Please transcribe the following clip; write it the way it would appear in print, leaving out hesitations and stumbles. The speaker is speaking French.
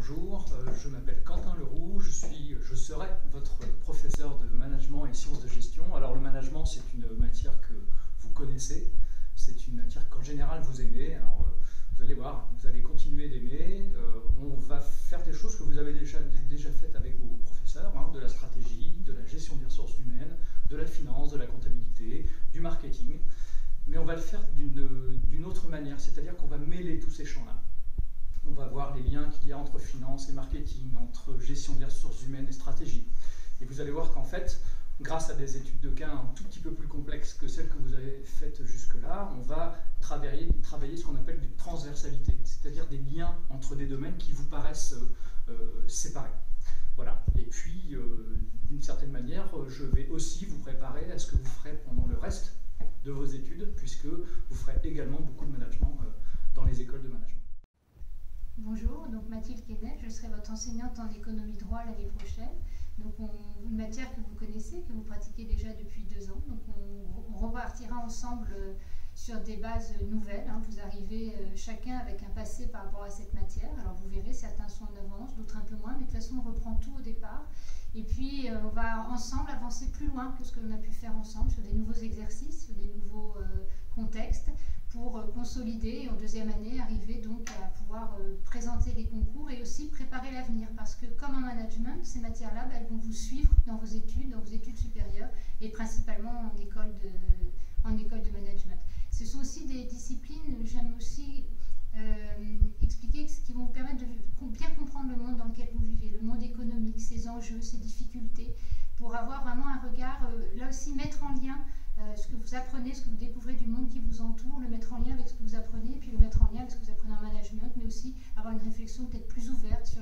bonjour, je m'appelle Quentin Leroux, je serai votre professeur de management et sciences de gestion. Alors le management, c'est une matière que vous connaissez, c'est une matière qu'en général vous aimez. Alors vous allez voir, vous allez continuer d'aimer. On va faire des choses que vous avez déjà faites avec vos professeurs, hein, de la stratégie, de la gestion des ressources humaines, de la finance, de la comptabilité, du marketing. Mais on va le faire d'une autre manière, c'est-à-dire qu'on va mêler tous ces champs-là. On va voir les liens qu'il y a entre finance et marketing, entre gestion des ressources humaines et stratégie. Et vous allez voir qu'en fait, grâce à des études de cas un tout petit peu plus complexes que celles que vous avez faites jusque-là, on va travailler ce qu'on appelle des transversalités, c'est-à-dire des liens entre des domaines qui vous paraissent séparés. Voilà. Et puis, d'une certaine manière, je vais aussi vous préparer à ce que vous ferez pendant le reste de vos études, puisque vous ferez également beaucoup de management dans les écoles de management. Bonjour, donc Mathilde Kenneth, je serai votre enseignante en économie droit l'année prochaine. Donc une matière que vous connaissez, que vous pratiquez déjà depuis 2 ans. Donc on repartira ensemble sur des bases nouvelles. Hein. Vous arrivez chacun avec un passé par rapport à cette matière. Alors vous verrez, certains sont en avance, d'autres un peu moins, mais de toute façon on reprend tout au départ. Et puis on va ensemble avancer plus loin que ce que l'on a pu faire ensemble sur des nouveaux exercices, sur des nouveaux contextes, pour consolider et en 2e année arriver donc à pouvoir présenter les concours et aussi préparer l'avenir, parce que comme en management, ces matières-là, elles vont vous suivre dans vos études supérieures et principalement en école de management. Ce sont aussi des disciplines, j'aime aussi expliquer, qui vont vous permettre de bien comprendre le monde dans lequel vous vivez, le monde économique, ses enjeux, ses difficultés, pour avoir vraiment un regard, là aussi mettre en lien ce que vous apprenez, ce que vous découvrez du monde qui vous entoure, le mettre en lien avec ce que vous apprenez, puis le mettre en lien avec ce que vous apprenez en management, mais aussi avoir une réflexion peut-être plus ouverte